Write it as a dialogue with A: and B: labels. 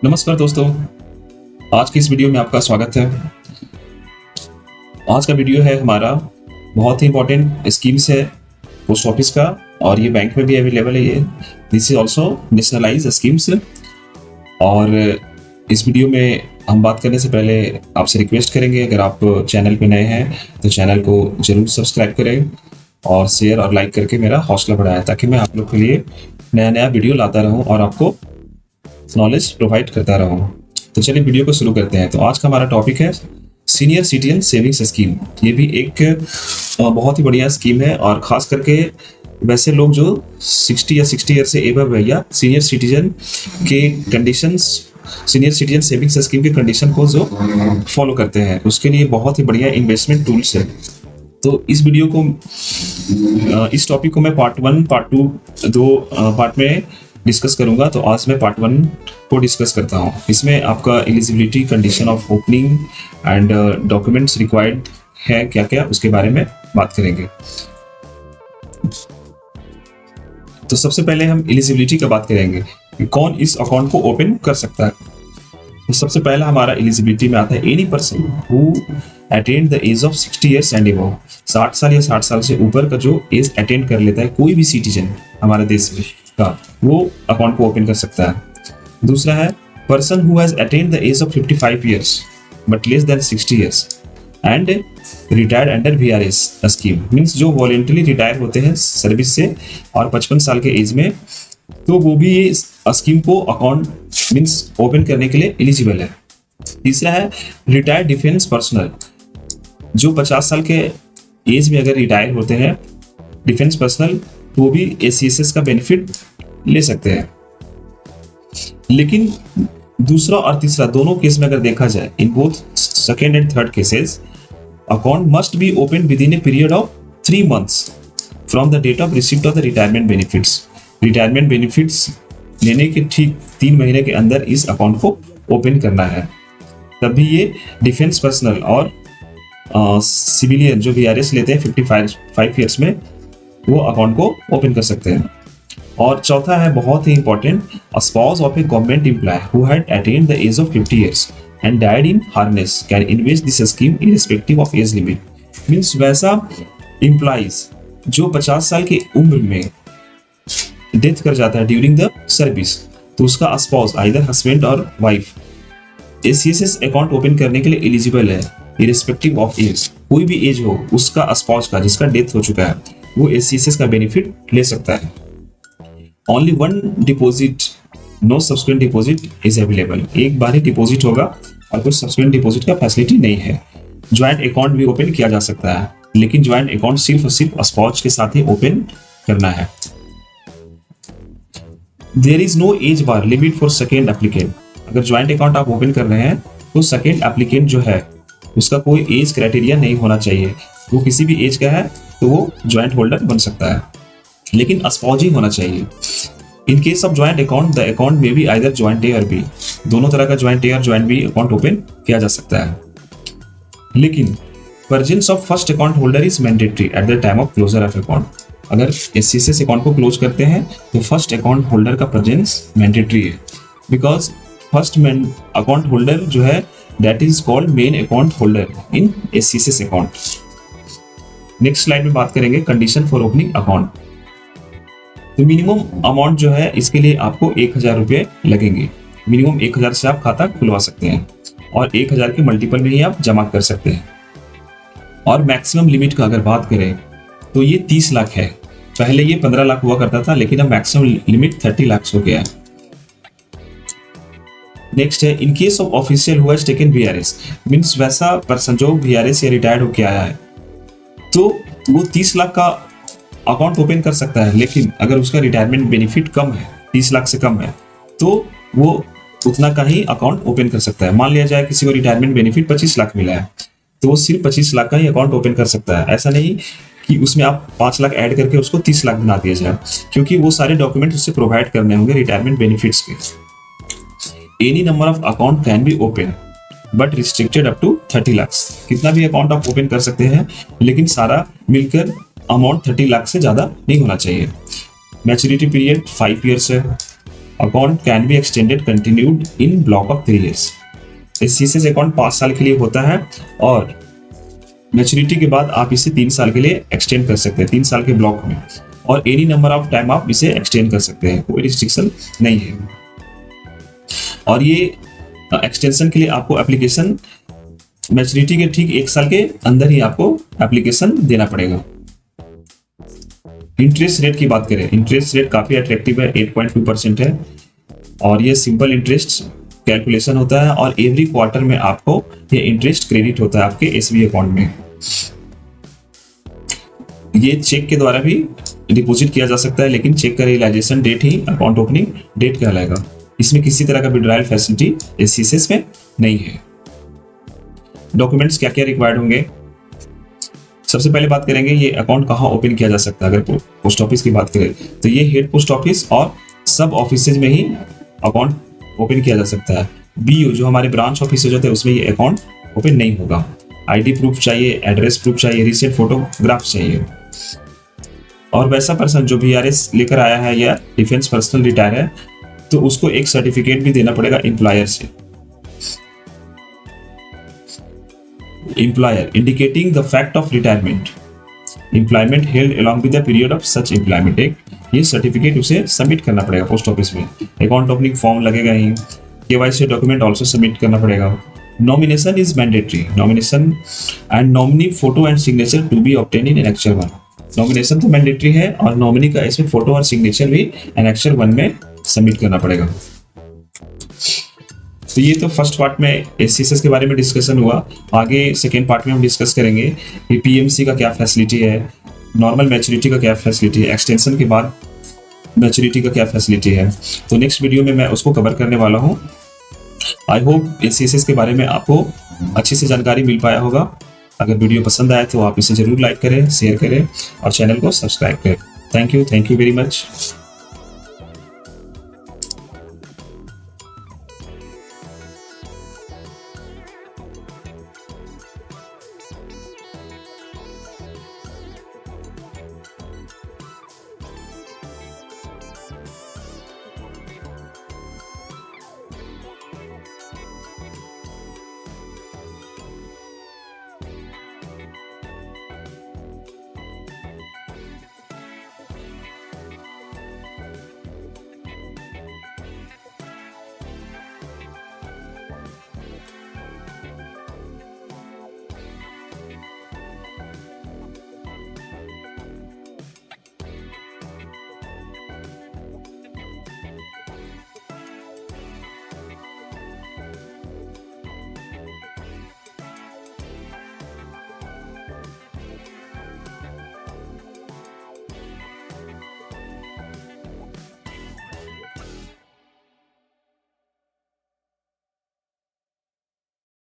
A: नमस्कार दोस्तों, आज की इस वीडियो में आपका स्वागत है। आज का वीडियो है हमारा बहुत ही इंपॉर्टेंट स्कीम्स है पोस्ट ऑफिस का, और ये बैंक में भी अवेलेबल है। ये this is also nationalise schemes. और इस वीडियो में हम बात करने से पहले आपसे रिक्वेस्ट करेंगे, अगर आप चैनल पे नए हैं तो चैनल को जरूर सब्सक्राइब करें और शेयर और लाइक करके मेरा हौसला बढ़ाएं, ताकि मैं आप लोग के लिए नया नया वीडियो लाता रहूं और आपको नॉलेज प्रोवाइड करता रहूं। तो चलिए वीडियो को शुरू करते हैं। तो आज का हमारा टॉपिक है सीनियर सिटीजन सेविंग्स स्कीम। ये भी एक बहुत ही बढ़िया स्कीम है, और खास करके वैसे लोग जो 60 या 60 ईयर से एबव है या सीनियर सिटीजन के conditions, senior citizen savings scheme के कंडीशन को जो फॉलो करते हैं, उसके लिए बहुत ही बढ़िया इन्वेस्टमेंट टूल्स है। तो इस वीडियो को, इस टॉपिक को मैं पार्ट 1, पार्ट 2 दो पार्ट में डिस्कस करूंगा। तो आज मैं पार्ट 1 को डिस्कस करता हूं। इसमें आपका eligibility, condition of opening and documents required है क्या क्या, उसके बारे में बात करेंगे। तो सबसे पहले हम एलिजिबिलिटी का बात करेंगे कि कौन इस अकाउंट को ओपन कर सकता है। तो सबसे पहला हमारा एलिजिबिलिटी में आता है any person who attend the age of 60 years and above. 60 साल या 60 साल से ऊपर का जो एज अटेंड कर लेता है कोई भी सिटीजन हमारे देश में का, वो अकाउंट को ओपन कर सकता है। दूसरा है person who has attend the age of 55 years but less than 60 years and retired under VRS scheme. Means जो वॉलेंटरी रिटायर होते हैं सर्विस से और 55 साल के एज में, तो वो भी ये स्कीम को अकाउंट मीन्स ओपन करने के लिए एलिजिबल है। तीसरा है रिटायर्ड डिफेंस पर्सनल। जो 50 साल के एज में अगर रिटायर होते हैं डिफेंस पर्सनल, तो वो भी ACSS का बेनिफिट ले सकते हैं। लेकिन दूसरा और तीसरा दोनों केस में अगर देखा जाए, in both second and third cases, account must be open within a period of 3 months from the date of receipt of the retirement benefits. Retirement benefits लेने के ठीक 3 महीने के अंदर इस अकाउंट को ओपन करना है, तभी ये डिफेंस पर्सनल और सिविलियन जो VRS लेते हैं 55 ईयर्स में, वो अकाउंट को ओपन कर सकते हैं। और चौथा है बहुत ही important, a spouse of a government employee who had attained the age of 50 years and died in harness can invest this scheme irrespective of age limit. Means वैसा एम्प्लॉइज जो 50 साल की उम्र में डेथ कर जाता है ड्यूरिंग द सर्विस, तो उसका स्पाउस आइदर हस्बैंड और वाइफ ACSS अकाउंट ओपन करने के लिए एलिजिबल है इररिस्पेक्टिव ऑफ एज। कोई भी एज हो उसका स्पाउस का जिसका डेथ हो चुका है, वो ACSS का बेनिफिट ले सकता है। Only 1 deposit, no subsequent deposit is available. एक बार ही डिपॉजिट होगा और कुछ सब्सिक्वेंट डिपॉजिट का फैसिलिटी नहीं है। ज्वाइंट अकाउंट भी ओपन किया जा सकता है, लेकिन ज्वाइंट अकाउंट सिर्फ और सिर्फ स्पाउस के साथ ही ओपन करना है। There is no age bar limit for second applicant. अगर ज्वाइंट अकाउंट आप ओपन कर रहे हैं तो सेकेंड एप्लीकेंट जो है उसका कोई एज क्राइटेरिया नहीं होना चाहिए। वो किसी भी एज का है तो वो ज्वाइंट होल्डर बन सकता है, लेकिन स्पाउस ही होना चाहिए। In case of joint account, the account में भी आइदर ज्वाइंट ए और बी, दोनों तरह का ज्वाइंट ए और ज्वाइंट बी अकाउंट ओपन किया जा सकता है। लेकिन presence of first account holder is mandatory at the time of closure of account. अगर ACSS अकाउंट को क्लोज करते हैं तो फर्स्ट अकाउंट होल्डर का प्रेजेंस मैंडेटरी है, बिकॉज फर्स्ट अकाउंट होल्डर जो है that is called main account holder in ACSS account. Next slide में बात करेंगे कंडीशन फॉर ओपनिंग अकाउंट। तो मिनिमम अमाउंट जो है इसके लिए आपको 1000 रुपये लगेंगे। मिनिमम 1000 से आप खाता खुलवा सकते हैं और 1000 के मल्टीपल में ही आप जमा कर सकते हैं। और मैक्सिमम लिमिट का अगर बात करें तो ये 30 लाख है। पहले ये 15 लाख हुआ करता था, लेकिन अब मैक्सिमम लिमिट 30 लाख हो गया है। नेक्स्ट है in case of official who has taken VRS। Means वैसा पर्सन जो VRS से रिटायर्ड होकर आया है, तो वो 30 लाख का अकाउंट ओपन कर सकता है, लेकिन अगर उसका रिटायरमेंट बेनिफिट कम है, 30 लाख से कम है, तो वो उतना का ही अकाउंट ओपन कर सकता है। मान लिया जाए किसी को रिटायरमेंट बेनिफिट 25 लाख मिला है, तो वो सिर्फ 25 लाख का ही अकाउंट ओपन कर सकता है। ऐसा नहीं कि उसमें आप 5 लाख ऐड करके उसको 30 लाख बना दिया जाए, क्योंकि वो सारे डॉक्यूमेंट उससे प्रोवाइड करने होंगे रिटायरमेंट बेनिफिट्स के। Any number of account can be open but restricted up to 30 lakh. कितना भी अकाउंट आप ओपन कर सकते हैं, लेकिन सारा मिलकर अमाउंट 30 लाख से ज्यादा नहीं होना चाहिए। मैच्योरिटी पीरियड 5 ईयर्स है। Account can be extended continued in block of 3 years। SCSS account 5 साल के लिए होता है और मैच्योरिटी के बाद आप इसे 3 साल के लिए एक्सटेंड कर सकते हैं, 3 साल के ब्लॉक में, और एनी नंबर ऑफ टाइम आप इसे एक्सटेंड कर सकते हैं, कोई रिस्ट्रिक्शन नहीं है। और ये एक्सटेंशन के लिए आपको एप्लीकेशन मैच्योरिटी के ठीक 1 साल के अंदर ही आपको एप्लीकेशन देना पड़ेगा। इंटरेस्ट रेट की बात करें, इंटरेस्ट रेट काफी अट्रैक्टिव है, 8.2% है, और ये सिंपल इंटरेस्ट कैलकुलेशन होता है और एवरी क्वार्टर में आपको ये इंटरेस्ट क्रेडिट होता है आपके एसबीआई अकाउंट में। ये चेक के द्वारा भी डिपॉजिट किया जा सकता है, लेकिन चेक का रियलाइजेशन डेट ही अकाउंट ओपनिंग डेट कहलाएगा। इसमें किसी तरह का विड्रॉयल फैसिलिटी एससीएसएस में नहीं है। डॉक्यूमेंट्स क्या क्या रिक्वायर्ड होंगे, सबसे पहले बात करेंगे ये अकाउंट कहाँ ओपन किया जा सकता है। अगर पोस्ट ऑफिस की बात करें तो ये हेड पोस्ट ऑफिस और सब ऑफिसेज में ही अकाउंट ओपन किया जा सकता है। बीओ जो हमारे ब्रांच ऑफिस होते हैं उसमें ये अकाउंट ओपन नहीं होगा। आईडी प्रूफ चाहिए, एड्रेस प्रूफ चाहिए, रिसेंट फोटोग्राफ चाहिए। और वैसा पर्सन जो वीआरएस लेकर आया है या डिफेंस पर्सनल रिटायर है तो उसको एक सर्टिफिकेट भी देना पड़ेगा एम्प्लॉयर से, employer indicating the fact of retirement, employment held along with the period of such employment. एक ये सर्टिफिकेट उसे सबमिट करना पड़ेगा पोस्ट ऑफिस में। अकाउंट ओपनिंग फॉर्म लगेगा ही, केवाईसी डॉक्यूमेंट ऑल्सो सबमिट करना पड़ेगा। Nomination is mandatory, nomination and nominee photo and signature to be obtain in annexure 1। Nomination तो मैंडेटरी है और नॉमिनी का इसमें फोटो और सिग्नेचर भी एनेक्चर 1 में सबमिट करना पड़ेगा। तो ये तो फर्स्ट पार्ट में एससीएसएस के बारे में डिस्कशन हुआ। आगे सेकेंड पार्ट में हम डिस्कस करेंगे कि पीएमसी का क्या फैसिलिटी है, नॉर्मल मैच्योरिटी का क्या फैसिलिटी है, एक्सटेंशन के बाद मैच्योरिटी का क्या फैसिलिटी है। तो नेक्स्ट वीडियो में मैं उसको कवर करने वाला हूँ। आई होप एससीएसएस के बारे में आपको अच्छी से जानकारी मिल पाया होगा। अगर वीडियो पसंद आए तो आप इसे जरूर लाइक करें, शेयर करें और चैनल को सब्सक्राइब करें। Thank you very much.